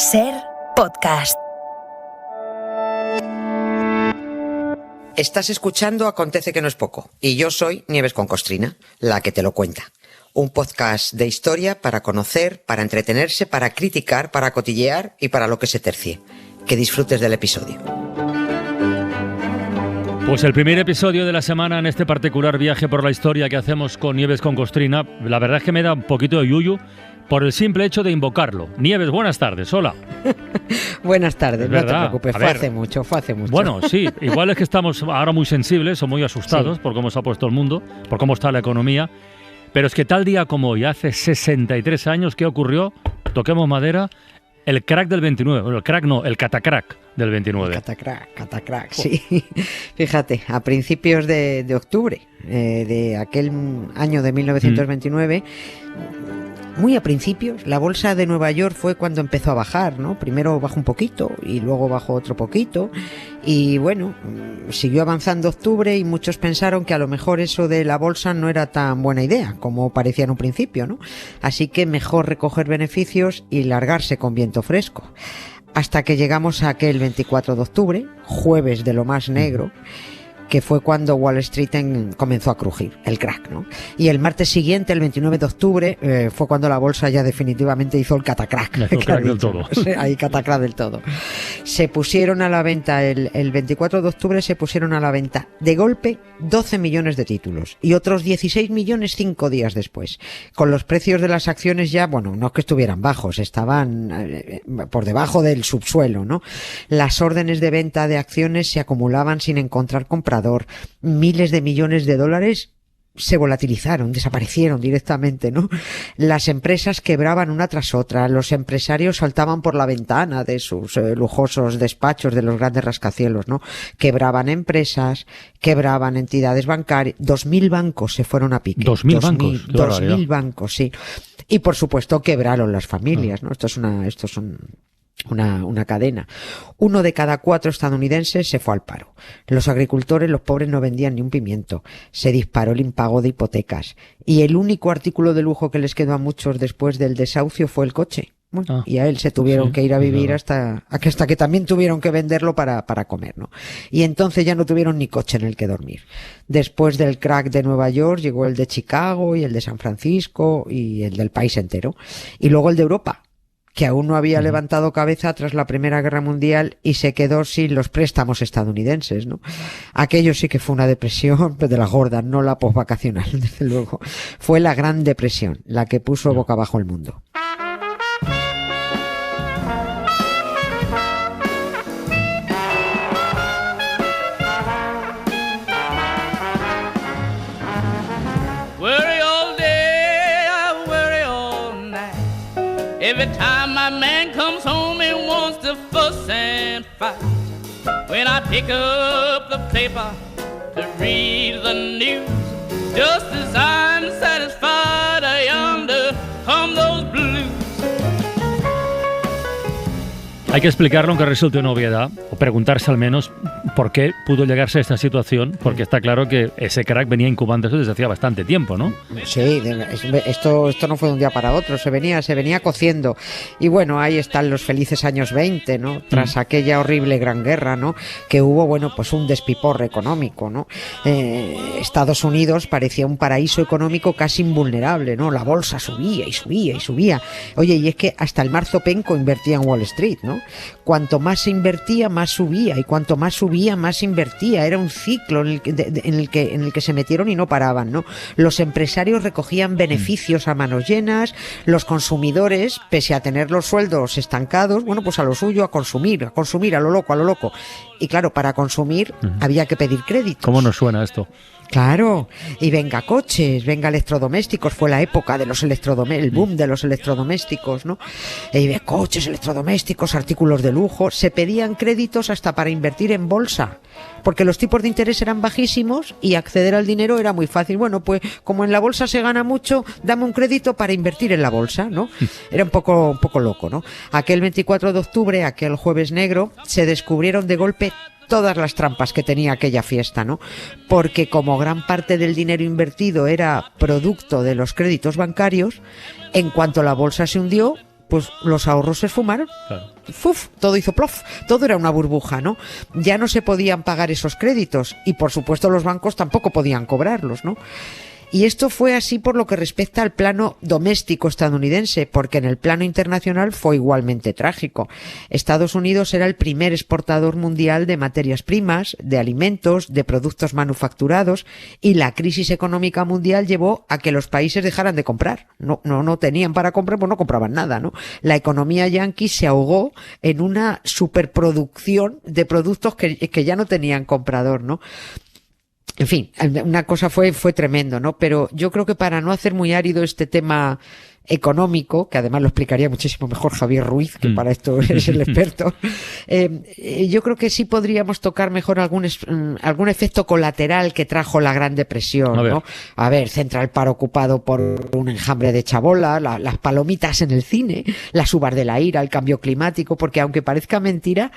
SER Podcast. Estás escuchando Acontece que no es poco, y yo soy Nieves con Costrina, la que te lo cuenta. Un podcast de historia para conocer, para entretenerse, para criticar, para cotillear y para lo que se tercie. Que disfrutes del episodio. Pues el primer episodio de la semana en este particular viaje por la historia que hacemos con Nieves con Costrina, la verdad es que me da un poquito de yuyu por el simple hecho de invocarlo. Nieves, buenas tardes, hola. Buenas tardes, no te ¿Verdad? preocupes, fue hace mucho. Bueno, sí, igual es que estamos ahora muy sensibles o muy asustados por cómo se ha puesto el mundo, por cómo está la economía, pero es que tal día como hoy, hace 63 años, ¿qué ocurrió? Toquemos madera, el crack del 29, bueno, el crack no, el catacrack del 29. Catacrack, sí. Fíjate, a principios de octubre de aquel año de 1929, muy a principios, la bolsa de Nueva York fue cuando empezó a bajar, ¿no? Primero bajó un poquito y luego bajó otro poquito y bueno, siguió avanzando octubre y muchos pensaron que a lo mejor eso de la bolsa no era tan buena idea como parecía en un principio, ¿no? Así que mejor recoger beneficios y largarse con viento fresco. Hasta que llegamos a aquel 24 de octubre, jueves de lo más negro, que fue cuando Wall Street comenzó a crujir, el crack, ¿no? Y el martes siguiente, el 29 de octubre, fue cuando la bolsa ya definitivamente hizo el catacrack. El crack del todo. Ahí catacrack del todo. Se pusieron a la venta, el 24 de octubre se pusieron a la venta de golpe 12 millones de títulos y otros 16 millones 5 días después. Con los precios de las acciones ya, bueno, no es que estuvieran bajos, estaban por debajo del subsuelo, ¿no? Las órdenes de venta de acciones se acumulaban sin encontrar comprador. Miles de millones de dólares se volatilizaron, desaparecieron directamente, ¿no? Las empresas quebraban una tras otra, los empresarios saltaban por la ventana de sus lujosos despachos de los grandes rascacielos, ¿no? Quebraban empresas, quebraban entidades bancarias, 2.000 bancos se fueron a pique. 2.000 bancos. 2.000 bancos, sí. Y por supuesto quebraron las familias, ¿no? Esto es una cadena. 1 de cada 4 estadounidenses se fue al paro. Los agricultores, los pobres, no vendían ni un pimiento. Se disparó el impago de hipotecas. Y el único artículo de lujo que les quedó a muchos después del desahucio fue el coche. Bueno, y a él se tuvieron que ir a vivir hasta que también tuvieron que venderlo para comer, ¿no? Y entonces ya no tuvieron ni coche en el que dormir. Después del crack de Nueva York llegó el de Chicago y el de San Francisco y el del país entero. Y luego el de Europa, que aún no había levantado cabeza tras la Primera Guerra Mundial y se quedó sin los préstamos estadounidenses, ¿no? Aquello sí que fue una depresión de las gordas, no la posvacacional, desde luego. Fue la Gran Depresión, la que puso boca abajo el mundo. Every time my man comes home and wants to fuss and fight, when I pick up the paper to read the news, just as I'm satisfied, yonder come those blues. Hay que explicarlo aunque resulte una obviedad, o preguntarse al menos por qué pudo llegarse a esta situación, porque está claro que ese crack venía incubándose desde hacía bastante tiempo, ¿no? Sí, esto no fue de un día para otro, se venía cociendo. Y bueno, ahí están los felices años 20, ¿no? Tras aquella horrible gran guerra, ¿no? Que hubo, bueno, pues un despiporre económico, ¿no? Estados Unidos parecía un paraíso económico casi invulnerable, ¿no? La bolsa subía y subía y subía. Oye, y es que hasta el Marzo Penco invertía en Wall Street, ¿no? Cuanto más se invertía, más subía, y cuanto más subía, más invertía. Era un ciclo en el que se metieron y no paraban, ¿no? Los empresarios recogían beneficios a manos llenas, los consumidores, pese a tener los sueldos estancados, bueno, pues a lo suyo, a consumir, a lo loco. Y claro, para consumir había que pedir créditos. ¿Cómo nos suena esto? Claro, y venga coches, venga electrodomésticos, fue la época de los el boom de los electrodomésticos, ¿no? Y coches, electrodomésticos, artículos de lujo, se pedían créditos hasta para invertir en bolsa, porque los tipos de interés eran bajísimos y acceder al dinero era muy fácil. Bueno, pues como en la bolsa se gana mucho, dame un crédito para invertir en la bolsa, ¿no? Era un poco loco, ¿no? Aquel 24 de octubre, aquel jueves negro, se descubrieron de golpe todas las trampas que tenía aquella fiesta, ¿no? Porque como gran parte del dinero invertido era producto de los créditos bancarios, en cuanto la bolsa se hundió, pues los ahorros se esfumaron. Claro. ¡Fuf! Todo hizo plof. Todo era una burbuja, ¿no? Ya no se podían pagar esos créditos y, por supuesto, los bancos tampoco podían cobrarlos, ¿no? Y esto fue así por lo que respecta al plano doméstico estadounidense, porque en el plano internacional fue igualmente trágico. Estados Unidos era el primer exportador mundial de materias primas, de alimentos, de productos manufacturados, y la crisis económica mundial llevó a que los países dejaran de comprar. No tenían para comprar, pues no compraban nada, ¿no? La economía yanqui se ahogó en una superproducción de productos que ya no tenían comprador, ¿no? En fin, una cosa fue tremendo, ¿no? Pero yo creo que para no hacer muy árido este tema económico, que además lo explicaría muchísimo mejor Javier Ruiz, que para esto es el experto, yo creo que sí podríamos tocar mejor algún efecto colateral que trajo la Gran Depresión, ¿no? A ver, Central Park ocupado por un enjambre de chabolas, las palomitas en el cine, las uvas de la ira, el cambio climático, porque aunque parezca mentira,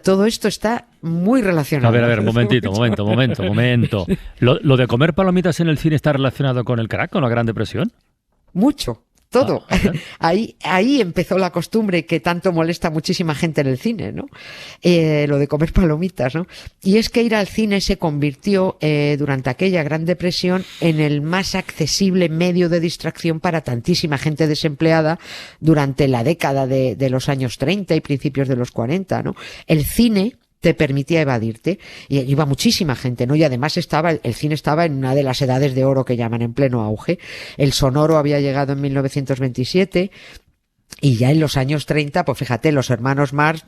todo esto está muy relacionado. A ver, momento. ¿Lo de comer palomitas en el cine está relacionado con el crack, con la Gran Depresión? Mucho. Todo. Ahí empezó la costumbre que tanto molesta a muchísima gente en el cine, ¿no? Lo de comer palomitas, ¿no? Y es que ir al cine se convirtió durante aquella Gran Depresión en el más accesible medio de distracción para tantísima gente desempleada durante la década de los años 30 y principios de los 40, ¿no? El cine te permitía evadirte, y iba muchísima gente, ¿no? Y además el cine estaba en una de las edades de oro que llaman, en pleno auge. El sonoro había llegado en 1927, y ya en los años 30, pues fíjate, los hermanos Marx,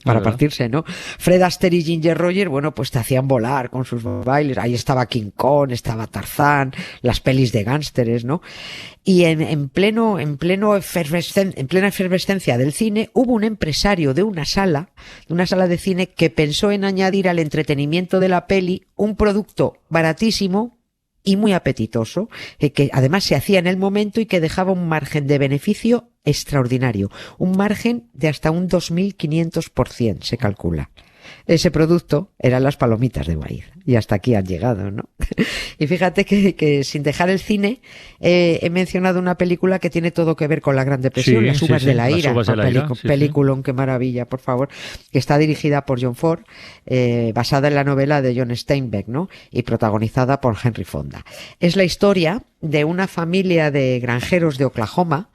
para partirse, ¿no? Fred Astaire y Ginger Rogers, bueno, pues te hacían volar con sus bailes. Ahí estaba King Kong, estaba Tarzán, las pelis de gángsteres, ¿no? Y en plena efervescencia del cine, hubo un empresario de una sala de cine que pensó en añadir al entretenimiento de la peli un producto baratísimo y muy apetitoso, que además se hacía en el momento y que dejaba un margen de beneficio extraordinario, un margen de hasta un 2500% se calcula. Ese producto eran las palomitas de maíz, y hasta aquí han llegado, ¿no? Y fíjate que sin dejar el cine, he mencionado una película que tiene todo que ver con la Gran Depresión, Las uvas de la ira, peliculón, qué maravilla, por favor, que está dirigida por John Ford, basada en la novela de John Steinbeck, ¿no? Y protagonizada por Henry Fonda. Es la historia de una familia de granjeros de Oklahoma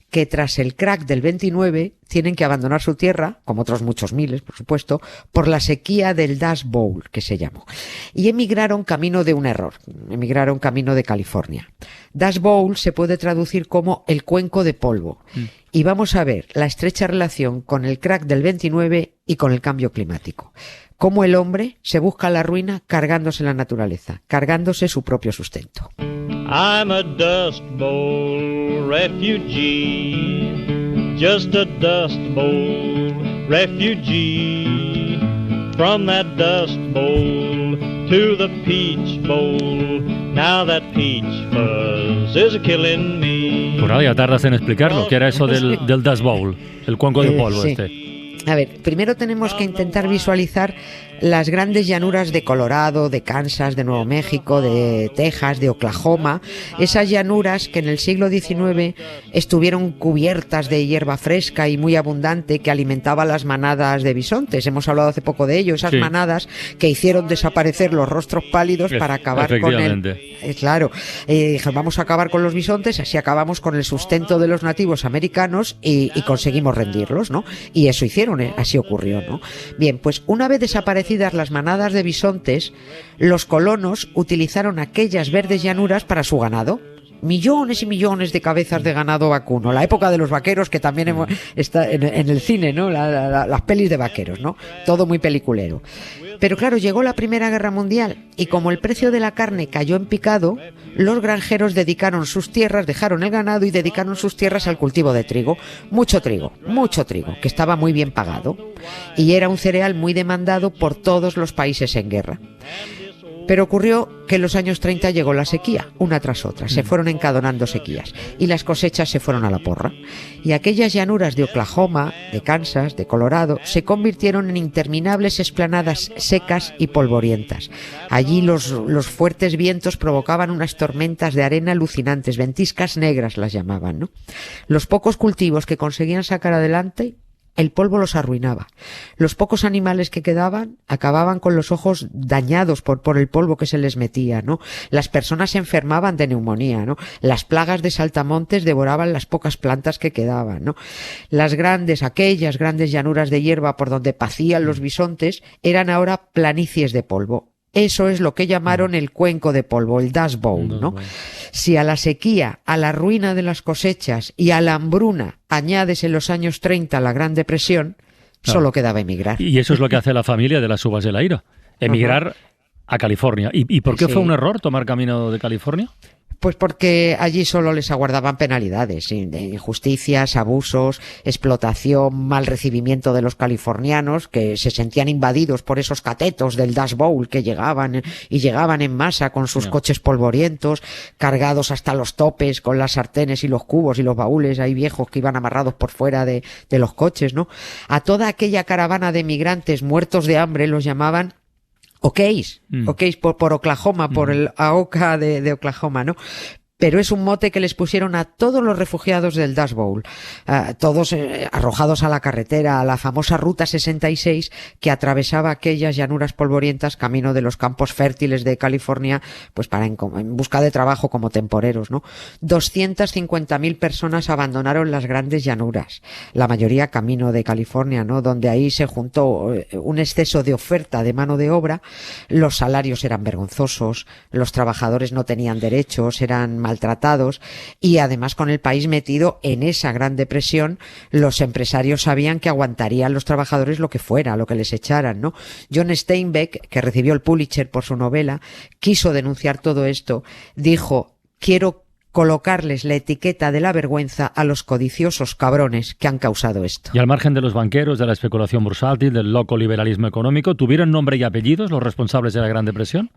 que tras el crack del 29 tienen que abandonar su tierra, como otros muchos miles, por supuesto, por la sequía del Dust Bowl, que se llamó. Y emigraron camino de un error, emigraron camino de California. Dust Bowl se puede traducir como el cuenco de polvo. Y vamos a ver la estrecha relación con el crack del 29 y con el cambio climático. Cómo el hombre se busca la ruina cargándose la naturaleza, cargándose su propio sustento. I'm a Dust Bowl refugee, just a Dust Bowl refugee. From that Dust Bowl to the Peach Bowl, now that peach fuzz is a-killing me. Pues nada, ya tardas en explicarlo, ¿qué era eso del Dust Bowl? El cuenco de polvo sí. A ver, primero tenemos que intentar visualizar las grandes llanuras de Colorado, de Kansas, de Nuevo México, de Texas, de Oklahoma, esas llanuras que en el siglo XIX estuvieron cubiertas de hierba fresca y muy abundante que alimentaba las manadas de bisontes. Hemos hablado hace poco de ello, esas manadas que hicieron desaparecer los rostros pálidos para acabar con vamos a acabar con los bisontes, así acabamos con el sustento de los nativos americanos y conseguimos rendirlos, ¿no? Y eso hicieron, así ocurrió, ¿no? Bien, pues una vez desaparecidas las manadas de bisontes, los colonos utilizaron aquellas verdes llanuras para su ganado. Millones y millones de cabezas de ganado vacuno. La época de los vaqueros, que también está en el cine, ¿no? Las pelis de vaqueros, ¿no? Todo muy peliculero. Pero claro, llegó la Primera Guerra Mundial y como el precio de la carne cayó en picado, los granjeros dejaron el ganado y dedicaron sus tierras al cultivo de trigo. Mucho trigo, que estaba muy bien pagado y era un cereal muy demandado por todos los países en guerra. Pero ocurrió que en los años 30 llegó la sequía, una tras otra. Se fueron encadonando sequías y las cosechas se fueron a la porra. Y aquellas llanuras de Oklahoma, de Kansas, de Colorado, se convirtieron en interminables esplanadas secas y polvorientas. Allí los fuertes vientos provocaban unas tormentas de arena alucinantes, ventiscas negras las llamaban, ¿no? Los pocos cultivos que conseguían sacar adelante, el polvo los arruinaba. Los pocos animales que quedaban acababan con los ojos dañados por el polvo que se les metía, ¿no? Las personas se enfermaban de neumonía, ¿no? Las plagas de saltamontes devoraban las pocas plantas que quedaban, ¿no? Aquellas grandes llanuras de hierba por donde pacían los bisontes eran ahora planicies de polvo. Eso es lo que llamaron el cuenco de polvo, el Dust Bowl, ¿no? Si a la sequía, a la ruina de las cosechas y a la hambruna añades en los años 30 la Gran Depresión, solo quedaba emigrar. Y eso es lo que hace la familia de las uvas de la ira, emigrar a California. ¿Y por qué fue un error tomar camino de California? Pues porque allí solo les aguardaban penalidades, de injusticias, abusos, explotación, mal recibimiento de los californianos, que se sentían invadidos por esos catetos del Dust Bowl que llegaban en masa con sus coches polvorientos, cargados hasta los topes con las sartenes y los cubos y los baúles ahí viejos que iban amarrados por fuera de los coches, ¿no? A toda aquella caravana de migrantes muertos de hambre los llamaban Okeis por Oklahoma, por el AOCA de Oklahoma, ¿no? Pero es un mote que les pusieron a todos los refugiados del Dust Bowl, todos arrojados a la carretera, a la famosa Ruta 66 que atravesaba aquellas llanuras polvorientas camino de los campos fértiles de California, pues en busca de trabajo como temporeros, ¿no? 250.000 personas abandonaron las grandes llanuras, la mayoría camino de California, ¿no? Donde ahí se juntó un exceso de oferta de mano de obra, los salarios eran vergonzosos, los trabajadores no tenían derechos, eran maltratados y además con el país metido en esa Gran Depresión, los empresarios sabían que aguantarían los trabajadores lo que fuera, lo que les echaran, ¿no? John Steinbeck, que recibió el Pulitzer por su novela, quiso denunciar todo esto, dijo: quiero colocarles la etiqueta de la vergüenza a los codiciosos cabrones que han causado esto. Y al margen de los banqueros, de la especulación bursátil, del loco liberalismo económico, ¿tuvieron nombre y apellidos los responsables de la Gran Depresión?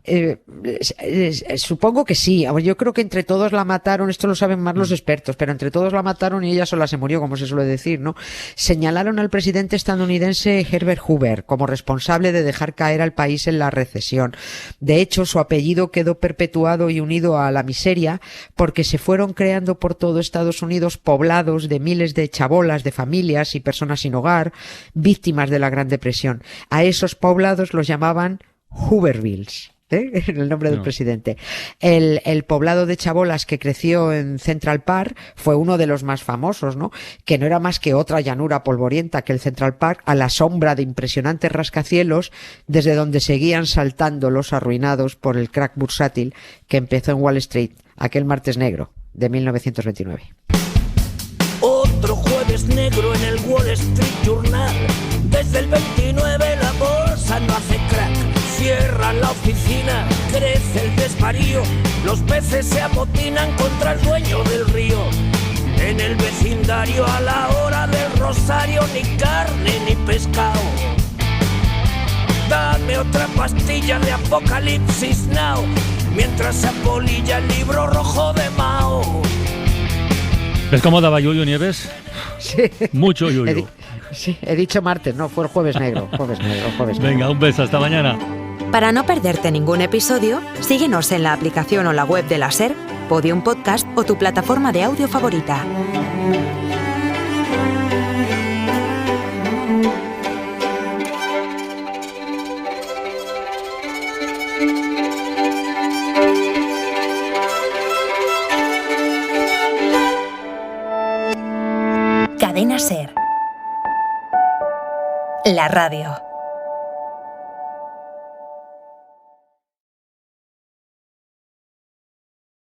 Supongo que sí. Yo creo que entre todos la mataron, esto lo saben más los expertos, pero entre todos la mataron y ella sola se murió, como se suele decir, ¿no? Señalaron al presidente estadounidense Herbert Hoover como responsable de dejar caer al país en la recesión. De hecho, su apellido quedó perpetuado y unido a la miseria porque se fueron creando por todo Estados Unidos poblados de miles de chabolas, de familias y personas sin hogar, víctimas de la Gran Depresión. A esos poblados los llamaban Hoovervilles, en el nombre del presidente. El poblado de chabolas que creció en Central Park fue uno de los más famosos, ¿no? Que no era más que otra llanura polvorienta que el Central Park, a la sombra de impresionantes rascacielos, desde donde seguían saltando los arruinados por el crack bursátil que empezó en Wall Street aquel martes negro de 1929. Otro jueves negro en el Wall Street Journal. Desde el 29 la bolsa no hace crack. Cierran la oficina, crece el desvarío. Los peces se amotinan contra el dueño del río. En el vecindario a la hora del rosario, ni carne ni pescado. Dame otra pastilla de Apocalipsis Now, mientras se apolilla el libro rojo de Mao. ¿Ves cómo daba Yuyu, Nieves? Sí. Mucho Yuyu. Sí, he dicho martes, no, fue el jueves negro. Jueves negro. Venga, un beso, hasta mañana. Para no perderte ningún episodio, síguenos en la aplicación o la web de la SER, Podium Podcast o tu plataforma de audio favorita. Cadena SER. La radio.